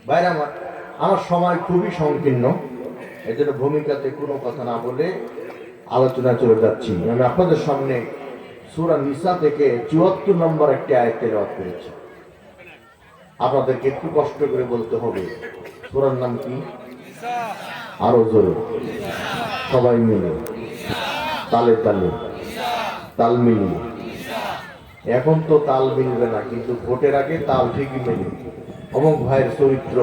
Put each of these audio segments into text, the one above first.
বাইরে আমার সময় খুবই সংকীর্ণ, এই জন্য ভূমিকাতে কোনো কথা না বলে আলোচনা চলে যাচ্ছি। আমি আপনাদের সামনে সূরা নিসা থেকে ৭৪ নম্বর একটি আয়াত তেলাওয়াত করেছি। আপনাদেরকে একটু কষ্ট করে বলতে হবে সূরার নাম কি, আরো জোরে সবাই মিলে তালে তালে তাল মিলিয়ে। এখন তো তাল মিলবে না, কিন্তু ভোটের আগে তাল ঠিকই মেলে। অমুক ভাইয়ের চরিত্র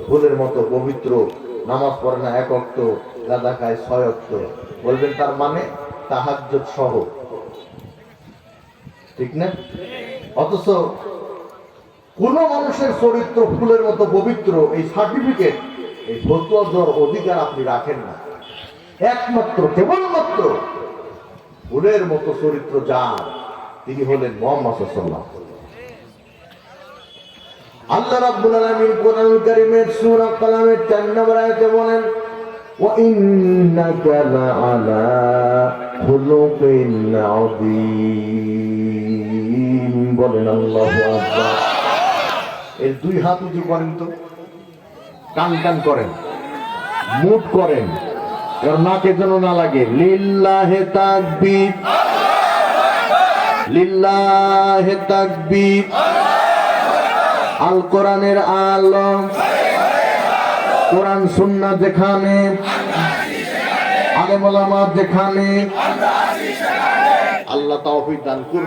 ফুলের মতো পবিত্র, নামাজ পড়ে না ১ ওয়াক্ত, গাঁজা খায় ৬ ওয়াক্ত, বলবেন তার মানে তাহাজ্জুদ সহ, ঠিক না? অথচ কোন মানুষের চরিত্র ফুলের মতো পবিত্র এই সার্টিফিকেট, এই ফতোয়া দেওয়ার অধিকার আপনি রাখেন না। একমাত্র কেবলমাত্র ফুলের মতো চরিত্র যার, তিনি হলেন মুহাম্মদ সাল্লাল্লাহু আলাইহি ওয়াসাল্লাম। আল্লাহ রাব্বুল আলামিন কোরআনুল কারীমের সূরা কালামের ৪ নম্বর আয়াতে বলেন, ওয়া ইন্নাকা লাআলা খুলুকিন আযীম। বলেন আল্লাহু আকবার। এর ২ হাত উঁচু করেন তো, টান টান করেন, মুট করেন, কারণ নাকে যেন না লাগে। লিল্লাহে তাকবীর, লিল্লাহে তাকবীর। আল কোরআনের আলম, কোরআন সুন্নাহ যেখানে, আলেম ওলামা যেখানে, আল্লাহ তৌফিক দান করুন।